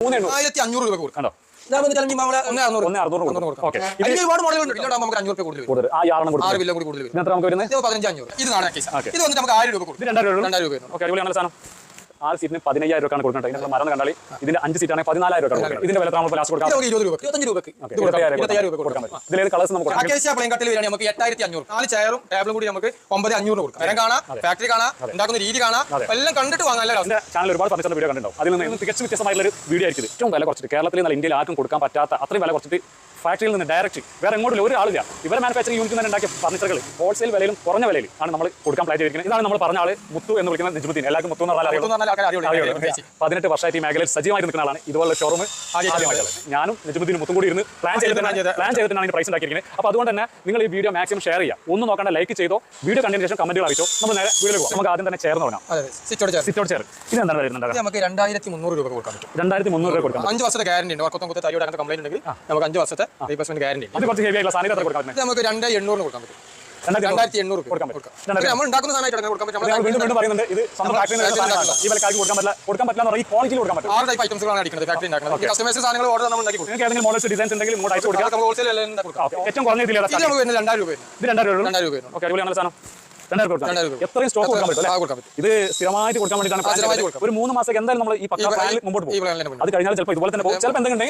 1500 രൂപ കൊടുക്കാം. ഒരുപാട് മോഡലുണ്ട്. നമുക്ക് 500 രൂപ കൂടുതൽ കൂടുതൽ. ആ 6 കൂടി. 6 ബില്ലും കൂടി കൂടുതൽ വരും. നമുക്ക് വരുന്നത് 1500. ഇത് നാടൻ കേസ്. ഇത് വന്നിട്ട് നമുക്ക് 1000 രൂപ കൊടുക്കും. 2000 രൂപ. ഓക്കെ, അടിപൊളിയാണ് സാധനം. 6 സീറ്റിന് 15000 രൂപയാണ് കൊടുക്കുന്നത്. ഇതിന്റെ മരം കണ്ടാൽ ഇതിന്റെ 5 സീറ്റാണ് 14000 രൂപ കൊടുക്കുന്നത്. ഇതിന്റെ വില നമ്മൾ ലാസ്റ്റ് കൊടുക്കാം. 20 രൂപ 25 രൂപക്ക് 25,000 രൂപ കൊടുക്കാൻ പറ്റും. ഇതിലേത് കളേഴ്സ് നമുക്ക് അക്കേഷ്യ പ്ലെയിൻ കട്ടിൽ വരികയാണെങ്കിൽ നമുക്ക് 8500. 4 ചെയറും ടേബിളും കൂടി നമുക്ക് 9500 കൊടുക്കാം. മരം കാണാം, ഫാക്ടറി കാണാം, ഉണ്ടാക്കുന്ന രീതി കാണാം, എല്ലാം കണ്ടിട്ട് വാങ്ങാൻ. എന്റെ ചാനൽ ഒരുപാട് ഫർണിച്ചറിന്റെ വീഡിയോ കണ്ടിട്ടുണ്ടാവും. അതിൽ നിന്ന് തികച്ചും വ്യത്യസ്തമായിട്ടുള്ള ഒരു വീഡിയോ ആയിരിക്കും. ഏറ്റവും വില കുറച്ചിട്ട് കേരളത്തിൽ നല്ല ഇന്ത്യയിൽ ആർക്കും കൊടുക്കാൻ പറ്റാത്ത അത്രയും വില കുറച്ചിട്ട് ഫാക്ടറിയിൽ നിന്ന് ഡയറക്റ്റ് വേറെ എങ്ങോട്ടും ഒരാളില്ല. ഇവരെ മാനുഫാക്ചറിംഗ് യൂണിറ്റിൽ നിന്ന് ഉണ്ടാക്കിയ ഫർണിച്ചറുകൾ ഹോൾസെയിൽ വിലയിലും കുറഞ്ഞ വിലയിൽ ആണ് നമ്മൾ കൊടുക്കാൻ പ്ലാൻ ചെയ്തിരിക്കുന്നത്. ഇതാണ് നമ്മൾ പറഞ്ഞ ആള് മുത്തു എന്ന് വിളിക്കുന്ന നിജമുദ്ദീൻ. എല്ലാവർക്കും മുത്തു എന്ന് പറഞ്ഞാൽ 18 വർഷമായിട്ട് ഈ മേഖലയിൽ സജീവമായിട്ട് നിൽക്കുന്ന ആളാണ്. ഇതുപോലുള്ള ഷോറൂം ഞാനും നിജമുദ്ദീനും മുത്തും കൂടി ഇരുന്ന് പ്ലാൻ ചെയ്തിട്ടാണ് പ്രൈസ് ഉണ്ടാക്കിയിരിക്കുന്നത്. അപ്പോൾ അതുകൊണ്ട് തന്നെ നിങ്ങൾ ഈ വീഡിയോ മാക്സിമം ഷെയർ ചെയ്യുക. ഒന്നും നോക്കാണ്ട് ലൈക്ക് ചെയ്തോ. വീഡിയോ കണ്ടതിന് ശേഷം കമന്റുകൾ അറിയിച്ചോ. നമ്മൾ നേരെ വീഡിയോ പോകും. നമുക്ക് ആദ്യം തന്നെ ചേർന്ന് തുടങ്ങാം. സിറ്റോട് ചെയർ. ഇതെന്താണ് വരുന്നത്? നമുക്ക് 2300 രൂപ കൊടുക്കാൻ പറ്റും. 2300 രൂപ കൊടുക്കാം. 5 വർഷത്തെ ഗ്യാരണ്ടി ഉണ്ട്. വർക്കൊന്നും തരിയോട് അങ്ങനെ കംപ്ലൈന്റ് ഉണ്ടെങ്കിൽ നമുക്ക് 5 വർഷത്തെ റീപ്ലേസ്മെന്റ് ഗ്യാരണ്ടി. അത് കുറച്ച് ഹെവി ആയിട്ടുള്ള സാധനം കൊടുക്കാൻ പറ്റും. നമുക്ക് 2800 കൊടുക്കാൻ പറ്റും. 2800 കൊടുക്കാൻ പറ്റും. നമ്മൾ ഉണ്ടാക്കുന്ന സാധനമായിട്ട് കൊടുക്കാൻ പറ്റും. വീണ്ടും പറയുന്നത് ഇത് സ്വന്തം ഫാക്ടറിയിൽ നിന്ന് ഈ വിലക്കാർക്ക് കൊടുക്കാൻ പറ്റില്ല. ഈ ക്വാളിറ്റിയിൽ കൊടുക്കാൻ പറ്റും. 6 ടൈപ്പ് ഐറ്റംസുകളാണ് അടിക്കുന്നത് ഫാക്ടറി ഉണ്ടാക്കുന്നത്. കസ്റ്റമേഴ്സ് സാധനങ്ങൾ ഓർഡർ നമ്മൾ ഉണ്ടാക്കി കൊടുക്കും. നിങ്ങൾക്ക് ഏതെങ്കിലും മോഡൽസ് ഡിസൈൻസ് ഉണ്ടെങ്കിൽ ഇങ്ങോട്ട് അയച്ചു കൊടുക്കാം. ഹോൾസെയിൽ എല്ലാം കൊടുക്കാം. ഏറ്റവും കുറഞ്ഞ ഇതിൽ നമുക്ക് 2000 രൂപ. ഇത് 2000 രൂപ. ഓക്കെ, അടിപൊളിയാണ് സാധനം. 2000 രൂപ. എത്രയും സ്റ്റോക്ക് കൊടുക്കാൻ പറ്റും. ഇത് സ്ഥിരമായിട്ട് കൊടുക്കാൻ വേണ്ടിയിട്ടാണ്. ഒരു 3 മാസം എന്തായാലും നമ്മൾ ഈ പക്കാ പ്ലാനിൽ മുമ്പോട്ട് പോകും. അത് കഴിഞ്ഞാൽ ചിലപ്പോൾ ഇതുപോലെ തന്നെ പോകും. ചിലപ്പോൾ എന്തെങ്കിലും